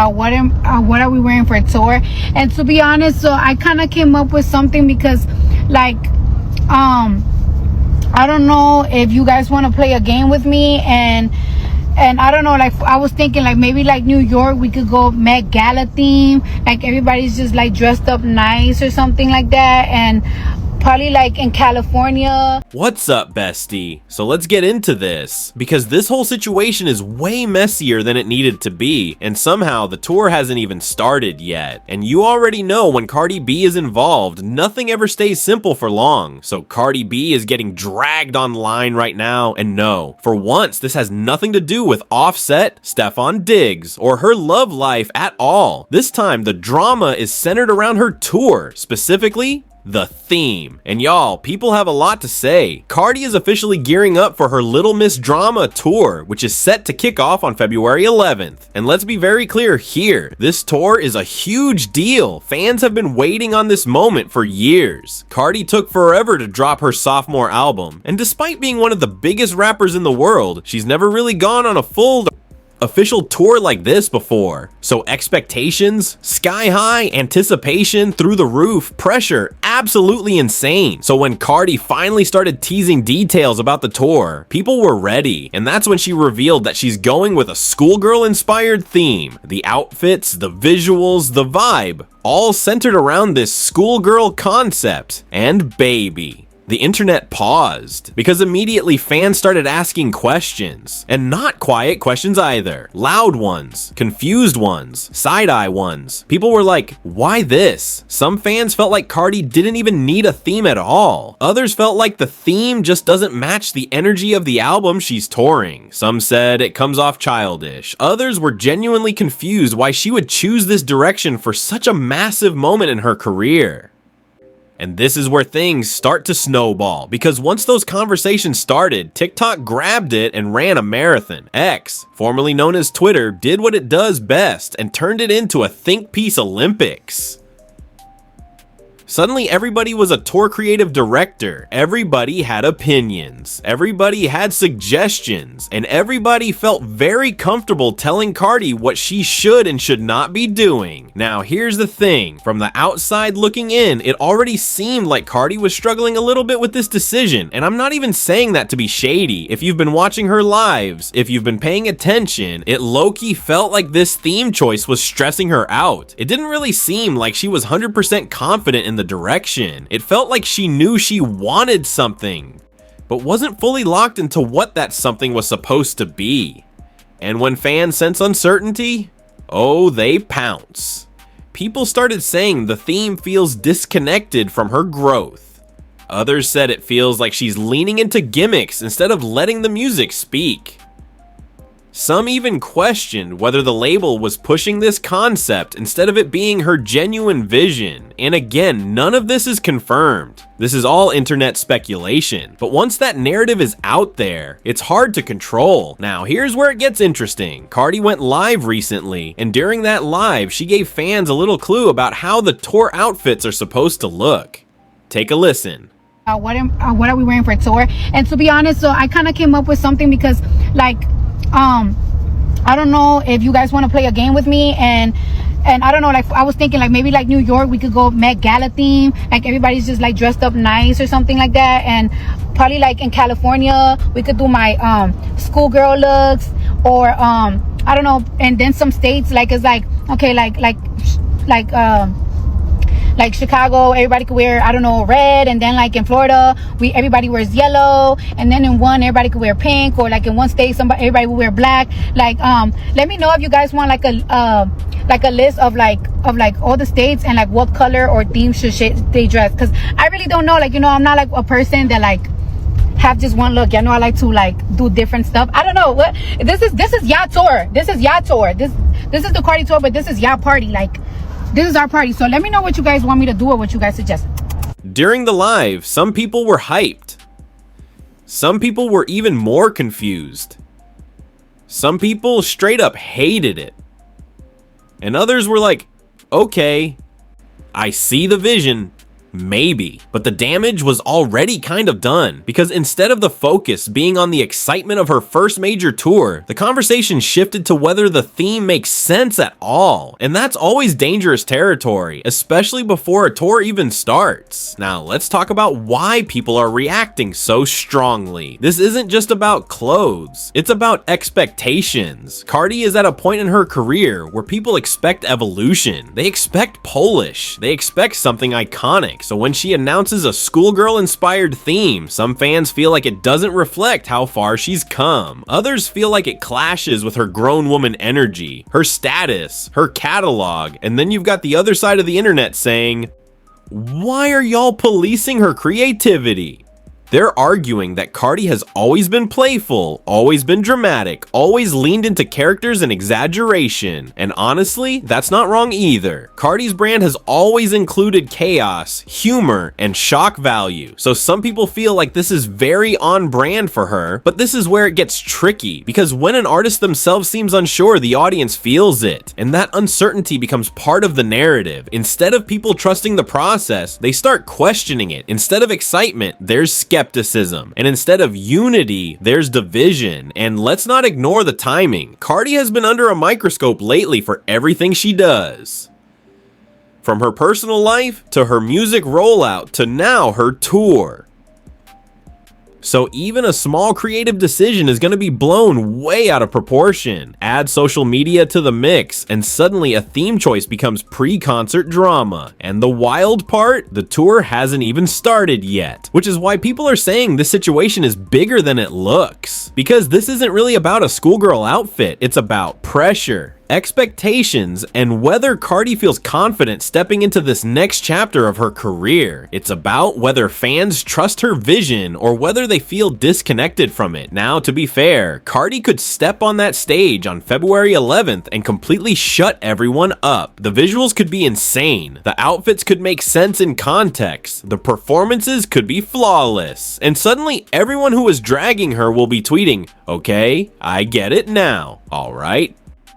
What are we wearing for a tour? And to be honest, so I kind of came up with something because, like, I don't know if you guys want to play a game with me, and I don't know, like, I was thinking, like, maybe like New York, we could go Met Gala theme, like everybody's just like dressed up nice or something like that, and probably like in California. What's up, bestie? So let's get into this, because this whole situation is way messier than it needed to be, and somehow the tour hasn't even started yet. And you already know when Cardi B is involved, nothing ever stays simple for long. So Cardi B is getting dragged online right now, and no, for once this has nothing to do with Offset, Stefan Diggs, or her love life at all. This time the drama is centered around her tour, specifically the theme. And y'all, people have a lot to say. Cardi is officially gearing up for her Little Miss Drama tour, which is set to kick off on February 11th. And let's be very clear here, this tour is a huge deal. Fans have been waiting on this moment for years. Cardi took forever to drop her sophomore album, and despite being one of the biggest rappers in the world, she's never really gone on a full official tour like this before. So expectations sky high, anticipation through the roof, pressure absolutely insane. So when Cardi finally started teasing details about the tour, people were ready, and that's when she revealed that she's going with a schoolgirl inspired theme. The outfits, the visuals, the vibe, all centered around this schoolgirl concept. And baby, the internet paused, because immediately fans started asking questions, and not quiet questions either. Loud ones, confused ones, side-eye ones. People were like, why this? Some fans felt like Cardi didn't even need a theme at all. Others felt like the theme just doesn't match the energy of the album she's touring. Some said it comes off childish. Others were genuinely confused why she would choose this direction for such a massive moment in her career. And this is where things start to snowball, because once those conversations started, TikTok grabbed it and ran a marathon. X, formerly known as Twitter, did what it does best and turned it into a think piece Olympics. Suddenly everybody was a tour creative director, everybody had opinions, everybody had suggestions, and everybody felt very comfortable telling Cardi what she should and should not be doing. Now here's the thing, from the outside looking in, it already seemed like Cardi was struggling a little bit with this decision, and I'm not even saying that to be shady. If you've been watching her lives, if you've been paying attention, it low-key felt like this theme choice was stressing her out. It didn't really seem like she was 100% confident in the direction. It felt like she knew she wanted something, but wasn't fully locked into what that something was supposed to be. And when fans sense uncertainty, oh, they pounce. People started saying the theme feels disconnected from her growth. Others said it feels like she's leaning into gimmicks instead of letting the music speak. Some even questioned whether the label was pushing this concept instead of it being her genuine vision. And again, none of this is confirmed. This is all internet speculation. But once that narrative is out there, it's hard to control. Now, here's where it gets interesting. Cardi went live recently, and during that live, she gave fans a little clue about how the tour outfits are supposed to look. Take a listen. What are we wearing for a tour? And to be honest, so I kind of came up with something because, like, I don't know if you guys want to play a game with me, and I don't know, like, I was thinking, like, maybe like New York, we could go Met Gala theme, like everybody's just like dressed up nice or something like that, and probably like in California we could do my schoolgirl looks, or I don't know, and then some states, like, it's like, okay, like Chicago, everybody could wear, I don't know, red, and then like in Florida, everybody wears yellow, and then in one everybody could wear pink, or like in one state everybody would wear black. Like, let me know if you guys want like a list of like all the states and like what color or theme should they dress, because I really don't know. Like, you know, I'm not like a person that like have just one look. I know I like to like do different stuff. I don't know what this is. Y'all tour. This is y'all tour. This is the Cardi tour, but this is y'all party. Like, this is our party. So let me know what you guys want me to do or what you guys suggest. During the live, some people were hyped. Some people were even more confused. Some people straight up hated it. And others were like, okay, I see the vision, Maybe, but the damage was already kind of done, because instead of the focus being on the excitement of her first major tour, the conversation shifted to whether the theme makes sense at all, and that's always dangerous territory, especially before a tour even starts. Now, let's talk about why people are reacting so strongly. This isn't just about clothes, it's about expectations. Cardi is at a point in her career where people expect evolution. They expect Polish. They expect something iconic. So when she announces a schoolgirl-inspired theme, some fans feel like it doesn't reflect how far she's come. Others feel like it clashes with her grown woman energy, her status, her catalog, and then you've got the other side of the internet saying, "Why are y'all policing her creativity?" They're arguing that Cardi has always been playful, always been dramatic, always leaned into characters and exaggeration. And honestly, that's not wrong either. Cardi's brand has always included chaos, humor, and shock value. So some people feel like this is very on brand for her, but this is where it gets tricky, because when an artist themselves seems unsure, the audience feels it. And that uncertainty becomes part of the narrative. Instead of people trusting the process, they start questioning it. Instead of excitement, there's skepticism. And instead of unity, there's division. And let's not ignore the timing. Cardi has been under a microscope lately for everything she does. From her personal life, to her music rollout, to now her tour. So even a small creative decision is going to be blown way out of proportion. Add social media to the mix, and suddenly a theme choice becomes pre-concert drama. And the wild part? The tour hasn't even started yet. Which is why people are saying this situation is bigger than it looks. Because this isn't really about a schoolgirl outfit, it's about pressure, expectations, and whether Cardi feels confident stepping into this next chapter of her career. It's about whether fans trust her vision or whether they feel disconnected from it. Now, to be fair, Cardi could step on that stage on February 11th and completely shut everyone up. The visuals could be insane, the outfits could make sense in context, the performances could be flawless, and suddenly everyone who was dragging her will be tweeting, "Okay, I get it now, alright."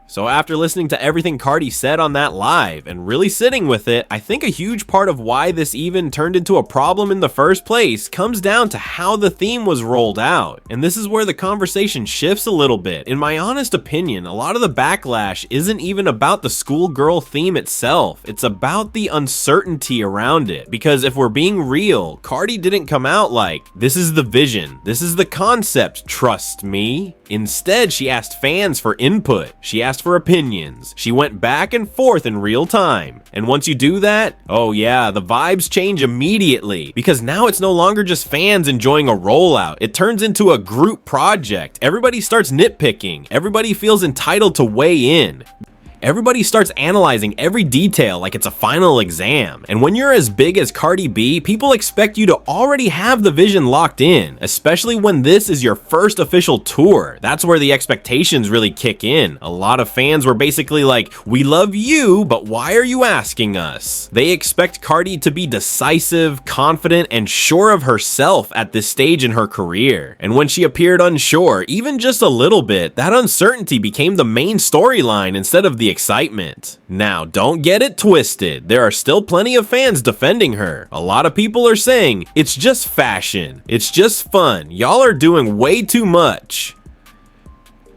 So after listening to everything Cardi said on that live and really sitting with it, I think a huge part of why this even turned into a problem in the first place comes down to how the theme was rolled out. And this is where the conversation shifts a little bit. In my honest opinion, a lot of the backlash isn't even about the schoolgirl theme itself. It's about the uncertainty around it. Because if we're being real, Cardi didn't come out like, "This is the vision, this is the concept, trust me." Instead, she asked fans for input. She asked for opinions. She went back and forth in real time. And once you do that, oh yeah, the vibes change immediately, because now it's no longer just fans enjoying a rollout. It turns into a group project. Everybody starts nitpicking. Everybody feels entitled to weigh in. Everybody starts analyzing every detail like it's a final exam. And when you're as big as Cardi B, people expect you to already have the vision locked in, especially when this is your first official tour. That's where the expectations really kick in. A lot of fans were basically like, "We love you, but why are you asking us?" They expect Cardi to be decisive, confident, and sure of herself at this stage in her career. And when she appeared unsure, even just a little bit, that uncertainty became the main storyline instead of the excitement. Now, don't get it twisted. There are still plenty of fans defending her. A lot of people are saying, "It's just fashion. It's just fun. Y'all are doing way too much."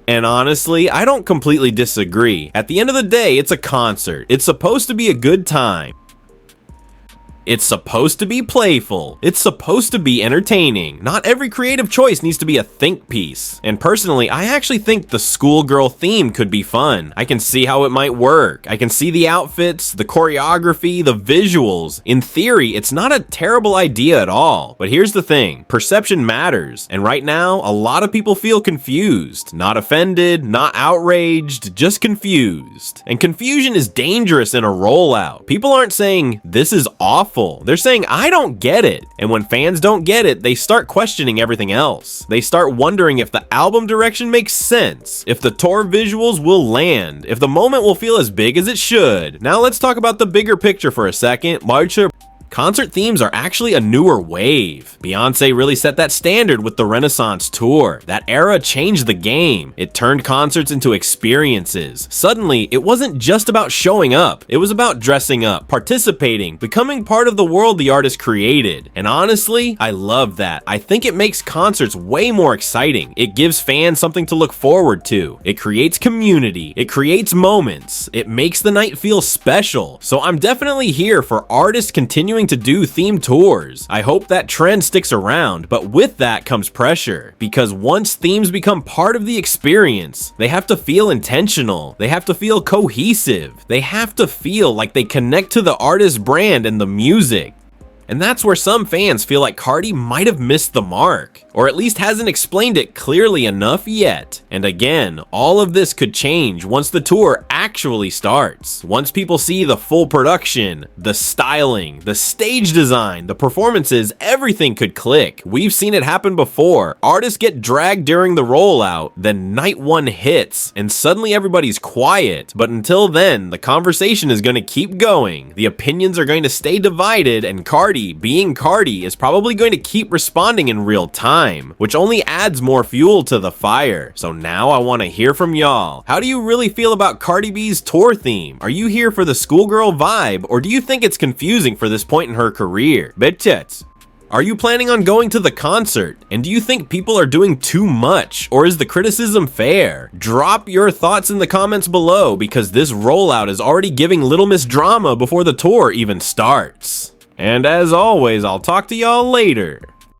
And honestly, I don't completely disagree. At the end of the day, it's a concert. It's supposed to be a good time. It's supposed to be playful. It's supposed to be entertaining. Not every creative choice needs to be a think piece. And personally, I actually think the schoolgirl theme could be fun. I can see how it might work. I can see the outfits, the choreography, the visuals. In theory, it's not a terrible idea at all. But here's the thing, perception matters. And right now, a lot of people feel confused. Not offended, not outraged, just confused. And confusion is dangerous in a rollout. People aren't saying, "This is awful." They're saying, "I don't get it." And when fans don't get it, they start questioning everything else. They start wondering if the album direction makes sense, if the tour visuals will land, if the moment will feel as big as it should. Now let's talk about the bigger picture for a second. Marcia Concert themes are actually a newer wave. Beyonce really set that standard with the Renaissance tour. That era changed the game. It turned concerts into experiences. Suddenly, it wasn't just about showing up. It was about dressing up, participating, becoming part of the world the artist created. And honestly, I love that. I think it makes concerts way more exciting. It gives fans something to look forward to. It creates community. It creates moments. It makes the night feel special. So I'm definitely here for artists continuing to do themed tours. I hope that trend sticks around, but with that comes pressure, because once themes become part of the experience, they have to feel intentional. They have to feel cohesive. They have to feel like they connect to the artist's brand and the music. And that's where some fans feel like Cardi might have missed the mark, or at least hasn't explained it clearly enough yet. And again, all of this could change once the tour actually starts. Once people see the full production, the styling, the stage design, the performances, everything could click. We've seen it happen before. Artists get dragged during the rollout, then night one hits, and suddenly everybody's quiet. But until then, the conversation is going to keep going. The opinions are going to stay divided, and Cardi, being Cardi, is probably going to keep responding in real time, which only adds more fuel to the fire. So now I want to hear from y'all. How do you really feel about Cardi B's tour theme? Are you here for the schoolgirl vibe, or do you think it's confusing for this point in her career? Bitches. Are you planning on going to the concert? And do you think people are doing too much? Or is the criticism fair? Drop your thoughts in the comments below, because this rollout is already giving Little Miss drama before the tour even starts. And as always, I'll talk to y'all later.